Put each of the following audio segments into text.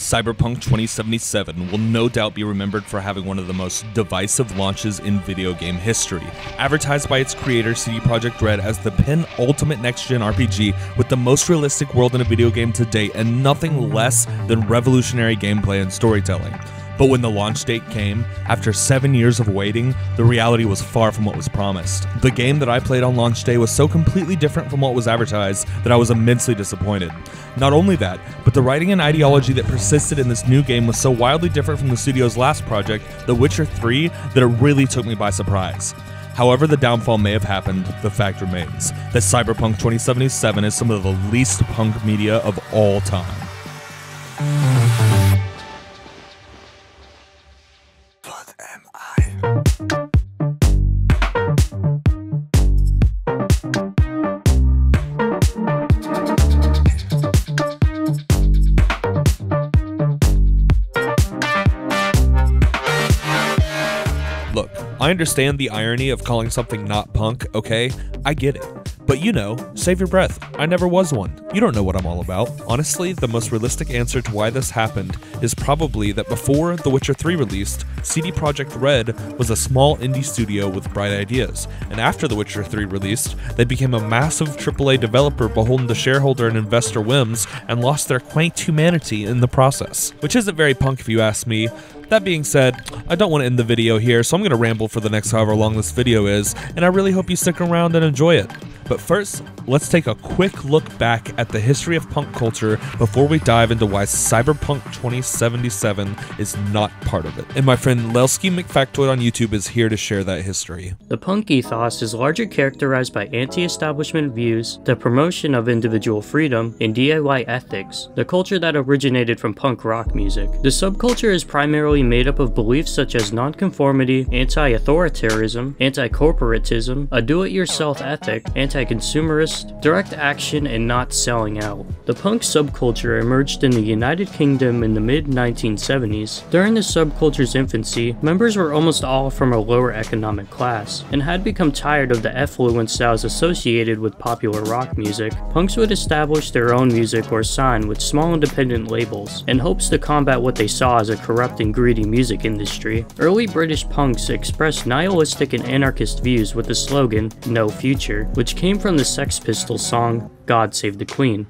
Cyberpunk 2077 will no doubt be remembered for having one of the most divisive launches in video game history. Advertised by its creator CD Projekt Red as the penultimate next-gen RPG with the most realistic world in a video game to date and nothing less than revolutionary gameplay and storytelling. But when the launch date came, after 7 years of waiting, the reality was far from what was promised. The game that I played on launch day was so completely different from what was advertised that I was immensely disappointed. Not only that, but the writing and ideology that persisted in this new game was so wildly different from the studio's last project, The Witcher 3, that it really took me by surprise. However the downfall may have happened, the fact remains that Cyberpunk 2077 is some of the least punk media of all time. Look, I understand the irony of calling something not punk, okay? I get it. But you know, save your breath. I never was one. You don't know what I'm all about. Honestly, the most realistic answer to why this happened is probably that before The Witcher 3 released, CD Projekt Red was a small indie studio with bright ideas, and after The Witcher 3 released, they became a massive AAA developer beholden to shareholder and investor whims and lost their quaint humanity in the process. Which isn't very punk if you ask me. That being said, I don't want to end the video here, so I'm going to ramble for the next however long this video is, and I really hope you stick around and enjoy it. But first, let's take a quick look back at the history of punk culture before we dive into why Cyberpunk 2077 is not part of it. And my friend Lelsky McFactoid on YouTube is here to share that history. The punk ethos is largely characterized by anti-establishment views, the promotion of individual freedom, and DIY ethics, the culture that originated from punk rock music. The subculture is primarily made up of beliefs such as nonconformity, anti-authoritarianism, anti-corporatism, a do-it-yourself ethic, anti-consumerist, direct action, and not selling out. The punk subculture emerged in the United Kingdom in the mid-1970s. During the subculture's infancy, members were almost all from a lower economic class, and had become tired of the effluent styles associated with popular rock music. Punks would establish their own music or sign with small independent labels, in hopes to combat what they saw as a corrupt and greedy music industry. Early British punks expressed nihilistic and anarchist views with the slogan, "No Future," which came from the Sex Pistols song, "God Save the Queen."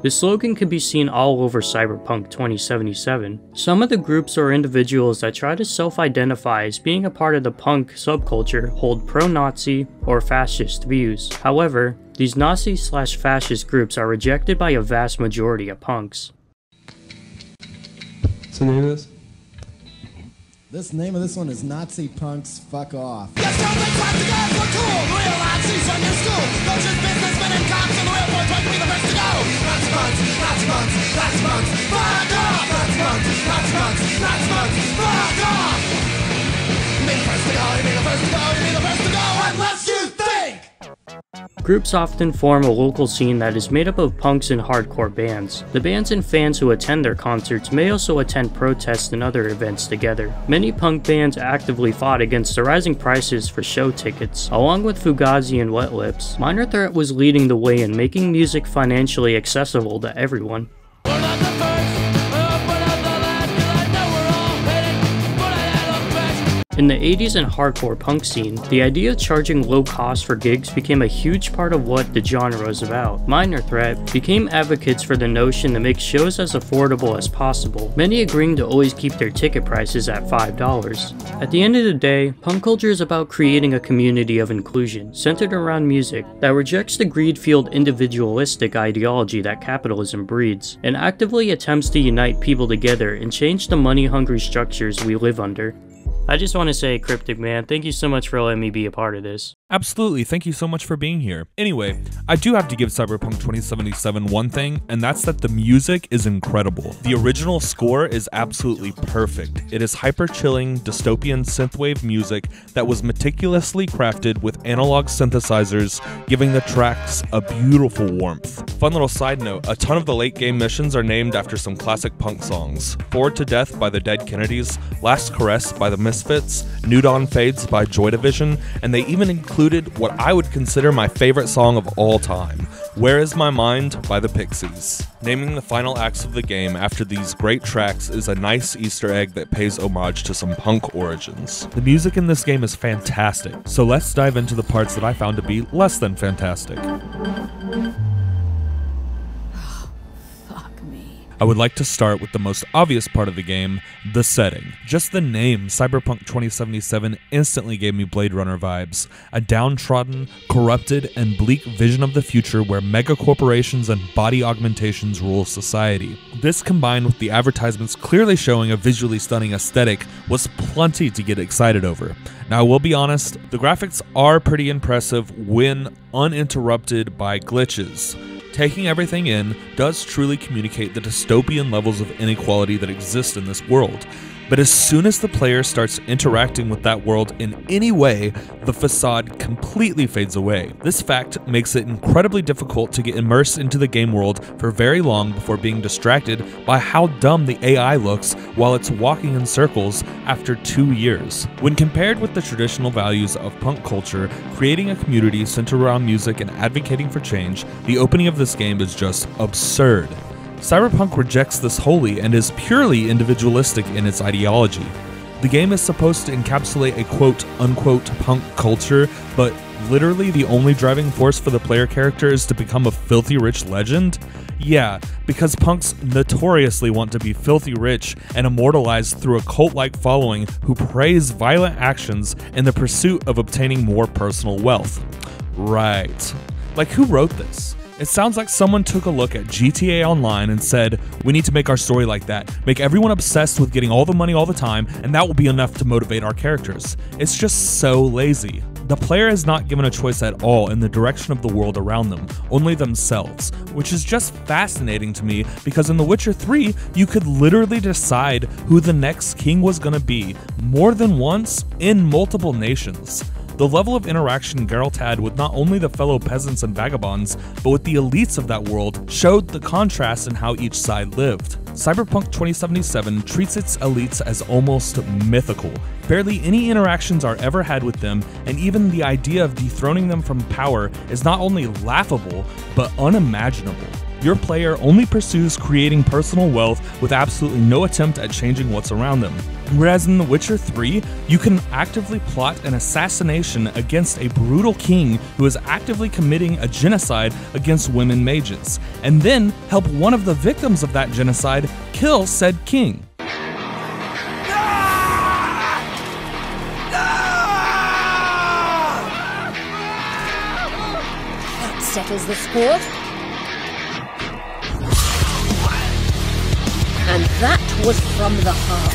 The slogan can be seen all over Cyberpunk 2077. Some of the groups or individuals that try to self-identify as being a part of the punk subculture hold pro-Nazi or fascist views. However, these Nazi/fascist groups are rejected by a vast majority of punks. What's the name of this? The name of this one is Nazi Punks Fuck Off. Groups often form a local scene that is made up of punks and hardcore bands. The bands and fans who attend their concerts may also attend protests and other events together. Many punk bands actively fought against the rising prices for show tickets. Along with Fugazi and Wet Lips, Minor Threat was leading the way in making music financially accessible to everyone. In the 80s and hardcore punk scene, the idea of charging low cost for gigs became a huge part of what the genre is about. Minor Threat became advocates for the notion to make shows as affordable as possible, many agreeing to always keep their ticket prices at $5. At the end of the day, punk culture is about creating a community of inclusion, centered around music, that rejects the greed-fueled individualistic ideology that capitalism breeds, and actively attempts to unite people together and change the money-hungry structures we live under. I just want to say, Cryptic Man, thank you so much for letting me be a part of this. Absolutely, thank you so much for being here. Anyway, I do have to give Cyberpunk 2077 one thing, and that's that the music is incredible. The original score is absolutely perfect. It is hyper-chilling, dystopian synthwave music that was meticulously crafted with analog synthesizers, giving the tracks a beautiful warmth. Fun little side note, a ton of the late game missions are named after some classic punk songs. Bored to Death by the Dead Kennedys, Last Caress by the Misfits, New Dawn Fades by Joy Division, and they even include included what I would consider my favorite song of all time, Where Is My Mind by the Pixies. Naming the final acts of the game after these great tracks is a nice Easter egg that pays homage to some punk origins. The music in this game is fantastic, so let's dive into the parts that I found to be less than fantastic. I would like to start with the most obvious part of the game, the setting. Just the name, Cyberpunk 2077, instantly gave me Blade Runner vibes. A downtrodden, corrupted, and bleak vision of the future where mega corporations and body augmentations rule society. This, combined with the advertisements clearly showing a visually stunning aesthetic, was plenty to get excited over. Now, I will be honest, the graphics are pretty impressive when uninterrupted by glitches. Taking everything in does truly communicate the dystopian levels of inequality that exist in this world. But as soon as the player starts interacting with that world in any way, the facade completely fades away. This fact makes it incredibly difficult to get immersed into the game world for very long before being distracted by how dumb the AI looks while it's walking in circles after 2 years. When compared with the traditional values of punk culture, creating a community centered around music and advocating for change, the opening of this game is just absurd. Cyberpunk rejects this wholly and is purely individualistic in its ideology. The game is supposed to encapsulate a quote-unquote punk culture, but literally the only driving force for the player character is to become a filthy rich legend? Yeah, because punks notoriously want to be filthy rich and immortalized through a cult-like following who praise violent actions in the pursuit of obtaining more personal wealth. Right. Like, who wrote this? It sounds like someone took a look at GTA Online and said, we need to make our story like that, make everyone obsessed with getting all the money all the time, and that will be enough to motivate our characters. It's just so lazy. The player is not given a choice at all in the direction of the world around them, only themselves, which is just fascinating to me because in The Witcher 3, you could literally decide who the next king was gonna be, more than once, in multiple nations. The level of interaction Geralt had with not only the fellow peasants and vagabonds, but with the elites of that world showed the contrast in how each side lived. Cyberpunk 2077 treats its elites as almost mythical. Barely any interactions are ever had with them, and even the idea of dethroning them from power is not only laughable, but unimaginable. Your player only pursues creating personal wealth with absolutely no attempt at changing what's around them. Whereas in The Witcher 3, you can actively plot an assassination against a brutal king who is actively committing a genocide against women mages, and then help one of the victims of that genocide kill said king. That settles the score. And that was from the heart.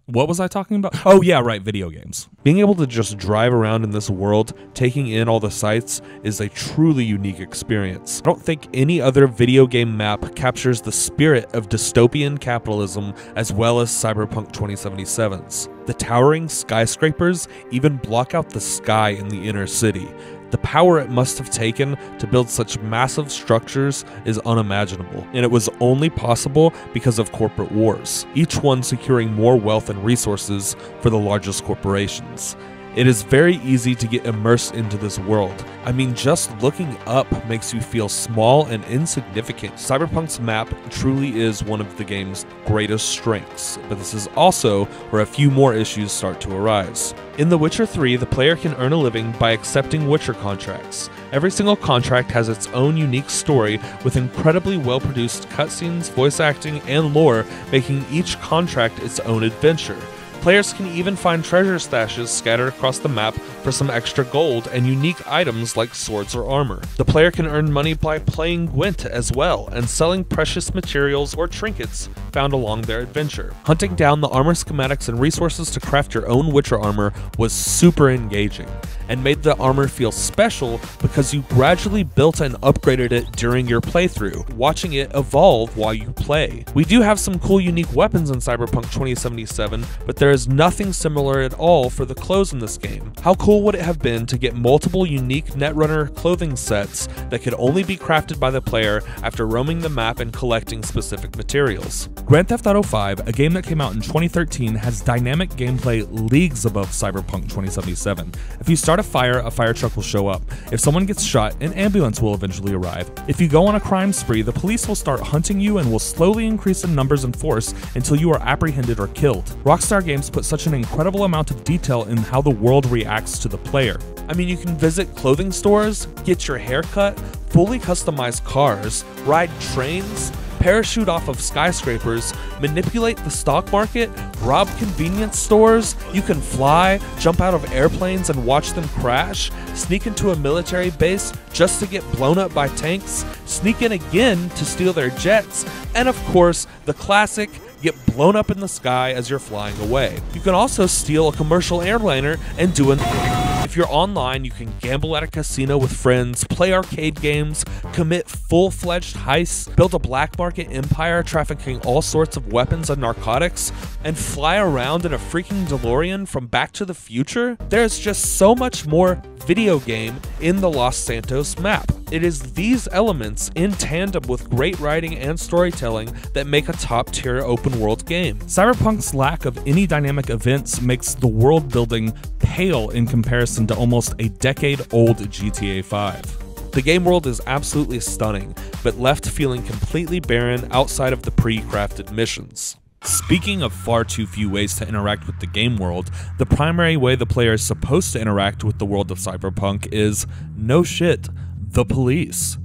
What was I talking about? Oh yeah, right, video games. Being able to just drive around in this world, taking in all the sights, is a truly unique experience. I don't think any other video game map captures the spirit of dystopian capitalism as well as Cyberpunk 2077's. The towering skyscrapers even block out the sky in the inner city. The power it must have taken to build such massive structures is unimaginable, and it was only possible because of corporate wars, each one securing more wealth and resources for the largest corporations. It is very easy to get immersed into this world. I mean, just looking up makes you feel small and insignificant. Cyberpunk's map truly is one of the game's greatest strengths, but this is also where a few more issues start to arise. In The Witcher 3, the player can earn a living by accepting Witcher contracts. Every single contract has its own unique story with incredibly well-produced cutscenes, voice acting, and lore, making each contract its own adventure. Players can even find treasure stashes scattered across the map for some extra gold and unique items like swords or armor. The player can earn money by playing Gwent as well and selling precious materials or trinkets found along their adventure. Hunting down the armor schematics and resources to craft your own Witcher armor was super engaging. and made the armor feel special because you gradually built and upgraded it during your playthrough, watching it evolve while you play. We do have some cool unique weapons in Cyberpunk 2077, but there is nothing similar at all for the clothes in this game. How cool would it have been to get multiple unique Netrunner clothing sets that could only be crafted by the player after roaming the map and collecting specific materials? Grand Theft Auto 5, a game that came out in 2013, has dynamic gameplay leagues above Cyberpunk 2077. If you start a fire truck will show up. If someone gets shot, an ambulance will eventually arrive. If you go on a crime spree, the police will start hunting you and will slowly increase in numbers and force until you are apprehended or killed. Rockstar Games put such an incredible amount of detail in how the world reacts to the player. I mean, you can visit clothing stores, get your hair cut, fully customize cars, ride trains, parachute off of skyscrapers, manipulate the stock market, rob convenience stores, you can fly, jump out of airplanes and watch them crash, sneak into a military base just to get blown up by tanks, sneak in again to steal their jets, and of course, the classic, get blown up in the sky as you're flying away. You can also steal a commercial airliner and do If you're online, you can gamble at a casino with friends, play arcade games, commit full-fledged heists, build a black market empire trafficking all sorts of weapons and narcotics, and fly around in a freaking DeLorean from Back to the Future. There's just so much more video game in the Los Santos map. It is these elements in tandem with great writing and storytelling that make a top-tier open-world game. Cyberpunk's lack of any dynamic events makes the world building pale in comparison to almost a decade-old GTA 5. The game world is absolutely stunning, but left feeling completely barren outside of the pre-crafted missions. Speaking of far too few ways to interact with the game world, the primary way the player is supposed to interact with the world of Cyberpunk is, no shit, the police.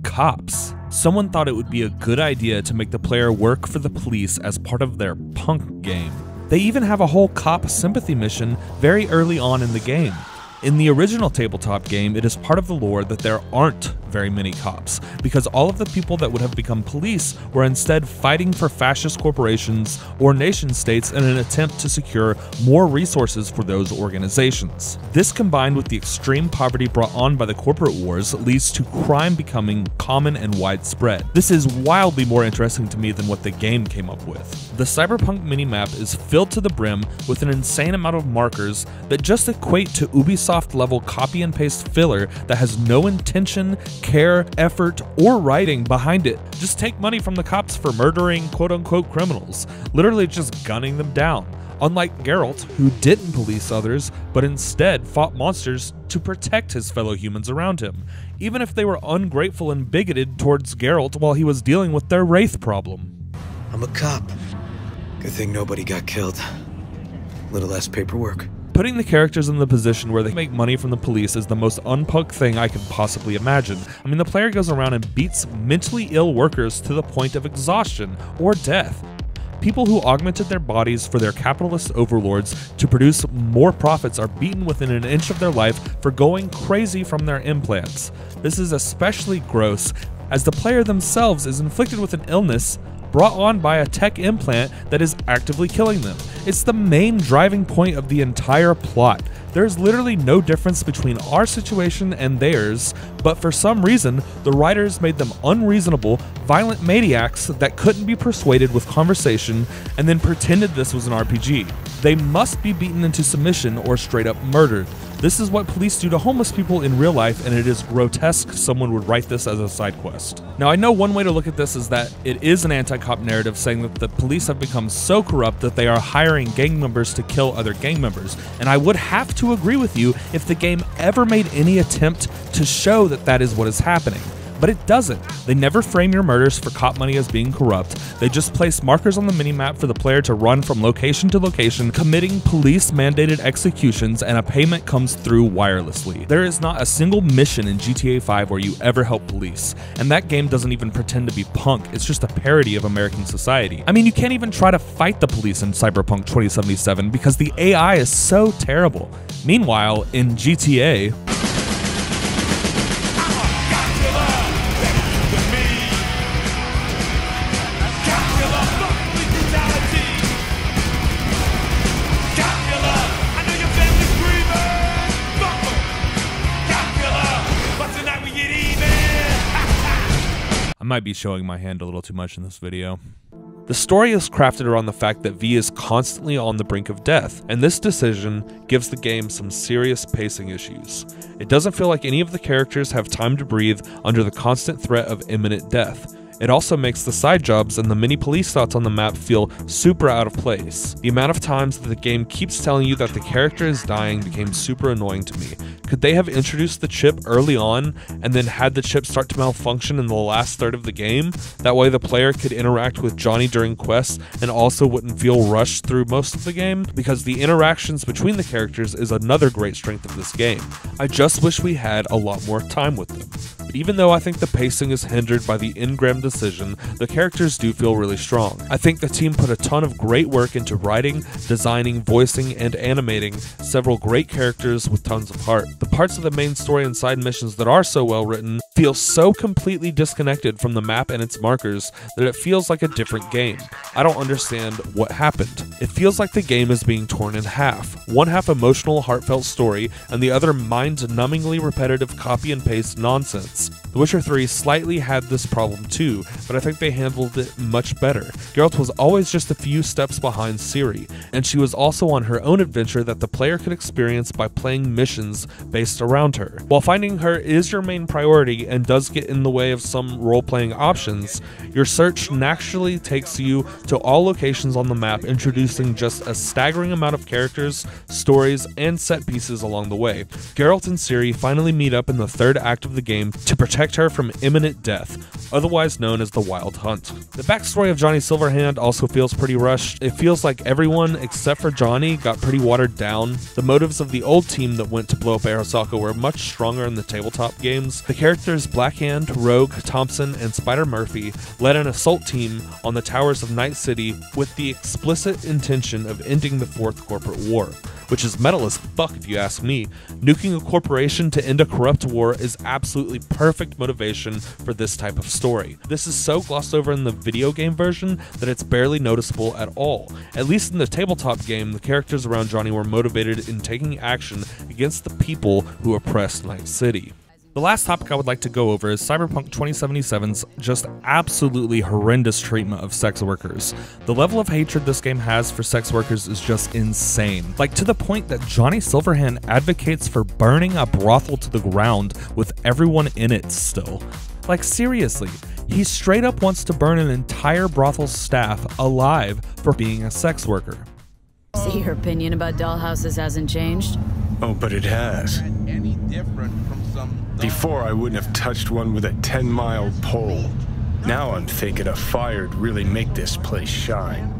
Cops. Someone thought it would be a good idea to make the player work for the police as part of their punk game. They even have a whole cop sympathy mission very early on in the game. In the original tabletop game, it is part of the lore that there aren't very many cops, because all of the people that would have become police were instead fighting for fascist corporations or nation states in an attempt to secure more resources for those organizations. This, combined with the extreme poverty brought on by the corporate wars, leads to crime becoming common and widespread. This is wildly more interesting to me than what the game came up with. The Cyberpunk minimap is filled to the brim with an insane amount of markers that just equate to Ubisoft level copy and paste filler that has no intention, care, effort, or writing behind it. Just take money from the cops for murdering quote-unquote criminals, literally just gunning them down. Unlike Geralt, who didn't police others, but instead fought monsters to protect his fellow humans around him, even if they were ungrateful and bigoted towards Geralt while he was dealing with their wraith problem. I'm a cop. Good thing nobody got killed. Little less paperwork. Putting the characters in the position where they make money from the police is the most unpunk thing I could possibly imagine. I mean, the player goes around and beats mentally ill workers to the point of exhaustion or death. People who augmented their bodies for their capitalist overlords to produce more profits are beaten within an inch of their life for going crazy from their implants. This is especially gross, as the player themselves is inflicted with an illness brought on by a tech implant that is actively killing them. It's the main driving point of the entire plot. There's literally no difference between our situation and theirs, but for some reason, the writers made them unreasonable, violent maniacs that couldn't be persuaded with conversation and then pretended this was an RPG. They must be beaten into submission or straight up murdered. This is what police do to homeless people in real life, and it is grotesque someone would write this as a side quest. Now, I know one way to look at this is that it is an anti-cop narrative saying that the police have become so corrupt that they are hiring gang members to kill other gang members, and I would have to agree with you if the game ever made any attempt to show that that is what is happening. But it doesn't. They never frame your murders for cop money as being corrupt. They just place markers on the minimap for the player to run from location to location, committing police-mandated executions, and a payment comes through wirelessly. There is not a single mission in GTA 5 where you ever help police, and that game doesn't even pretend to be punk. It's just a parody of American society. I mean, you can't even try to fight the police in Cyberpunk 2077 because the AI is so terrible. Meanwhile, in GTA, might be showing my hand a little too much in this video. The story is crafted around the fact that V is constantly on the brink of death, and this decision gives the game some serious pacing issues. It doesn't feel like any of the characters have time to breathe under the constant threat of imminent death. It also makes the side jobs and the mini police dots on the map feel super out of place. The amount of times that the game keeps telling you that the character is dying became super annoying to me. Could they have introduced the chip early on and then had the chip start to malfunction in the last third of the game? That way the player could interact with Johnny during quests and also wouldn't feel rushed through most of the game, because the interactions between the characters is another great strength of this game. I just wish we had a lot more time with them. But even though I think the pacing is hindered by the in-game decision, the characters do feel really strong. I think the team put a ton of great work into writing, designing, voicing, and animating several great characters with tons of heart. The parts of the main story and side missions that are so well written feel so completely disconnected from the map and its markers that it feels like a different game. I don't understand what happened. It feels like the game is being torn in half. One half emotional, heartfelt story, and the other mind-numbingly repetitive copy and paste nonsense. The Witcher 3 slightly had this problem too, but I think they handled it much better. Geralt was always just a few steps behind Ciri, and she was also on her own adventure that the player could experience by playing missions based around her. While finding her is your main priority and does get in the way of some role-playing options, your search naturally takes you to all locations on the map, introducing just a staggering amount of characters, stories, and set pieces along the way. Geralt and Ciri finally meet up in the third act of the game to protect her from imminent death, otherwise known as the Wild Hunt. The backstory of Johnny Silverhand also feels pretty rushed. It feels like everyone except for Johnny got pretty watered down. The motives of the old team that went to blow up Arasaka were much stronger in the tabletop games. The characters Blackhand, Rogue, Thompson, and Spider Murphy led an assault team on the towers of Night City with the explicit intention of ending the Fourth Corporate War, which is metal as fuck if you ask me. Nuking a corporation to end a corrupt war is absolutely perfect motivation for this type of story. This is so glossed over in the video game version that it's barely noticeable at all. At least in the tabletop game, the characters around Johnny were motivated in taking action against the people who oppressed Night City. The last topic I would like to go over is Cyberpunk 2077's just absolutely horrendous treatment of sex workers. The level of hatred this game has for sex workers is just insane. Like, to the point that Johnny Silverhand advocates for burning a brothel to the ground with everyone in it still. Like, seriously, he straight up wants to burn an entire brothel staff alive for being a sex worker. See, your opinion about dollhouses hasn't changed? Oh, but it has. Any different from some Before, I wouldn't have touched one with a 10-mile pole. Now I'm thinking a fire'd really make this place shine.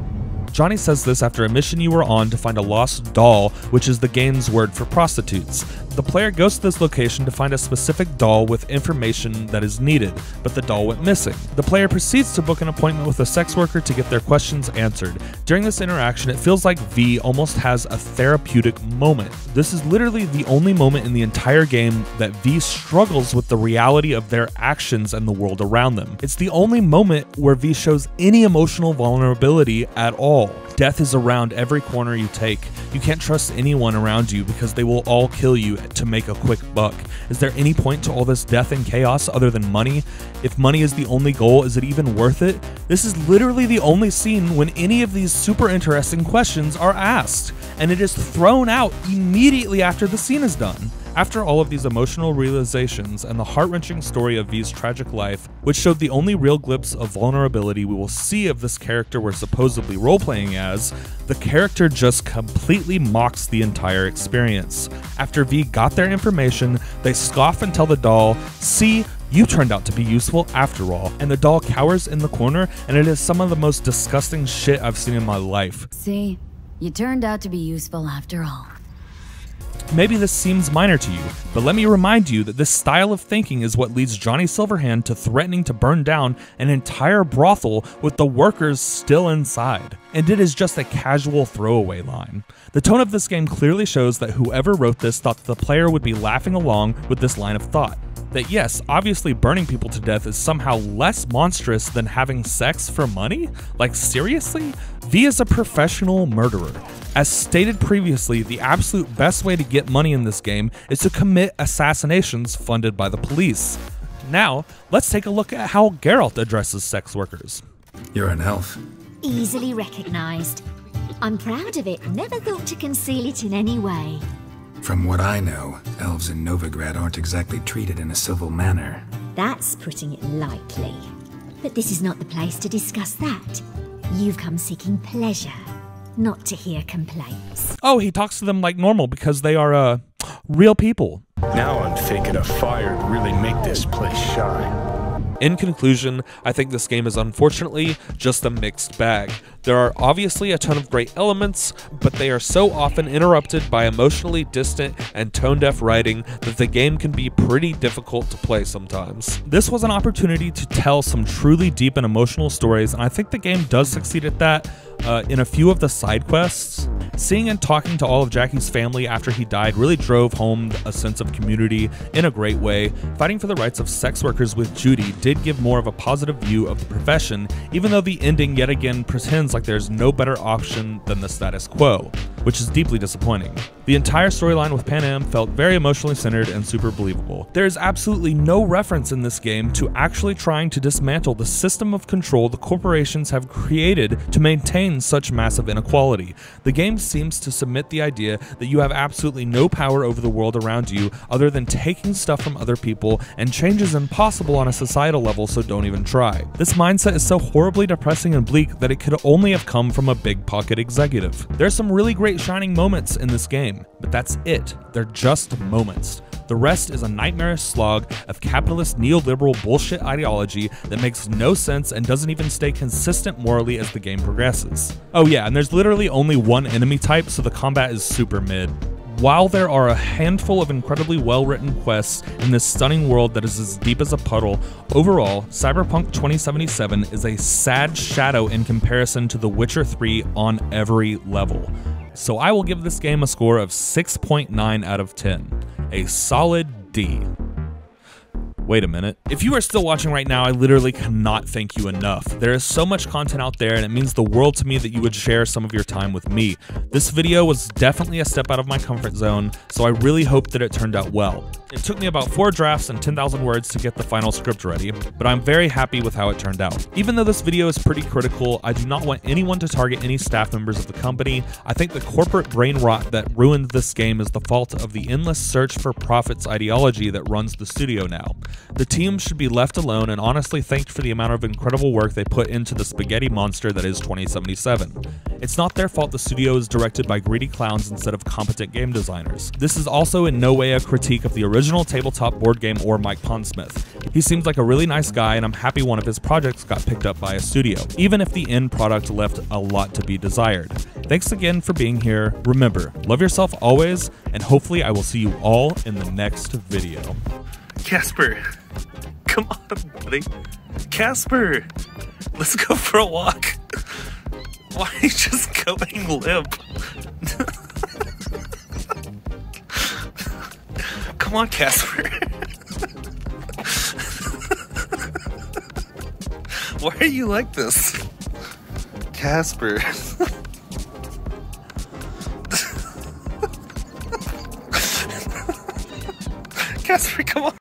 Johnny says this after a mission you were on to find a lost doll, which is the game's word for prostitutes. The player goes to this location to find a specific doll with information that is needed, but the doll went missing. The player proceeds to book an appointment with a sex worker to get their questions answered. During this interaction, it feels like V almost has a therapeutic moment. This is literally the only moment in the entire game that V struggles with the reality of their actions and the world around them. It's the only moment where V shows any emotional vulnerability at all. Death is around every corner you take. You can't trust anyone around you because they will all kill you to make a quick buck. Is there any point to all this death and chaos other than money? If money is the only goal, is it even worth it? This is literally the only scene when any of these super interesting questions are asked, and it is thrown out immediately after the scene is done. After all of these emotional realizations and the heart-wrenching story of V's tragic life, which showed the only real glimpse of vulnerability we will see of this character we're supposedly role-playing as, the character just completely mocks the entire experience. After V got their information, they scoff and tell the doll, "See, you turned out to be useful after all," and the doll cowers in the corner, and it is some of the most disgusting shit I've seen in my life. See, you turned out to be useful after all. Maybe this seems minor to you, but let me remind you that this style of thinking is what leads Johnny Silverhand to threatening to burn down an entire brothel with the workers still inside. And it is just a casual throwaway line. The tone of this game clearly shows that whoever wrote this thought the player would be laughing along with this line of thought. That yes, obviously burning people to death is somehow less monstrous than having sex for money? Like, seriously? V is a professional murderer. As stated previously, the absolute best way to get money in this game is to commit assassinations funded by the police. Now, let's take a look at how Geralt addresses sex workers. You're an elf. Easily recognized. I'm proud of it, never thought to conceal it in any way. From what I know, elves in Novigrad aren't exactly treated in a civil manner. That's putting it lightly. But this is not the place to discuss that. You've come seeking pleasure, not to hear complaints. Oh, he talks to them like normal because they are, real people. Now I'm thinking a fire'd really make this place shine. In conclusion, I think this game is unfortunately just a mixed bag. There are obviously a ton of great elements, but they are so often interrupted by emotionally distant and tone-deaf writing that the game can be pretty difficult to play sometimes. This was an opportunity to tell some truly deep and emotional stories, and I think the game does succeed at that. In a few of the side quests, seeing and talking to all of Jackie's family after he died really drove home a sense of community in a great way. Fighting for the rights of sex workers with Judy did give more of a positive view of the profession, even though the ending yet again pretends like there's no better option than the status quo, which is deeply disappointing. The entire storyline with Pan felt very emotionally centered and super believable. There is absolutely no reference in this game to actually trying to dismantle the system of control the corporations have created to maintain such massive inequality. The game seems to submit the idea that you have absolutely no power over the world around you other than taking stuff from other people, and change is impossible on a societal level, so don't even try. This mindset is so horribly depressing and bleak that it could only have come from a big pocket executive. There's some really great shining moments in this game, but that's it. They're just moments. The rest is a nightmarish slog of capitalist neoliberal bullshit ideology that makes no sense and doesn't even stay consistent morally as the game progresses. Oh yeah, and there's literally only one enemy type, so the combat is super mid. While there are a handful of incredibly well-written quests in this stunning world that is as deep as a puddle, overall, Cyberpunk 2077 is a sad shadow in comparison to The Witcher 3 on every level. So I will give this game a score of 6.9 out of 10. A solid D. Wait a minute. If you are still watching right now, I literally cannot thank you enough. There is so much content out there, and it means the world to me that you would share some of your time with me. This video was definitely a step out of my comfort zone, so I really hope that it turned out well. It took me about 4 drafts and 10,000 words to get the final script ready, but I'm very happy with how it turned out. Even though this video is pretty critical, I do not want anyone to target any staff members of the company. I think the corporate brain rot that ruined this game is the fault of the endless search for profits ideology that runs the studio now. The team should be left alone and honestly thanked for the amount of incredible work they put into the spaghetti monster that is 2077. It's not their fault the studio is directed by greedy clowns instead of competent game designers. This is also in no way a critique of the original tabletop board game or Mike Pondsmith. He seems like a really nice guy, and I'm happy one of his projects got picked up by a studio, even if the end product left a lot to be desired. Thanks again for being here. Remember, love yourself always, and hopefully I will see you all in the next video. Casper, come on, buddy. Casper, let's go for a walk. Why are you just going limp? Come on, Casper. Why are you like this? Casper. Casper, come on.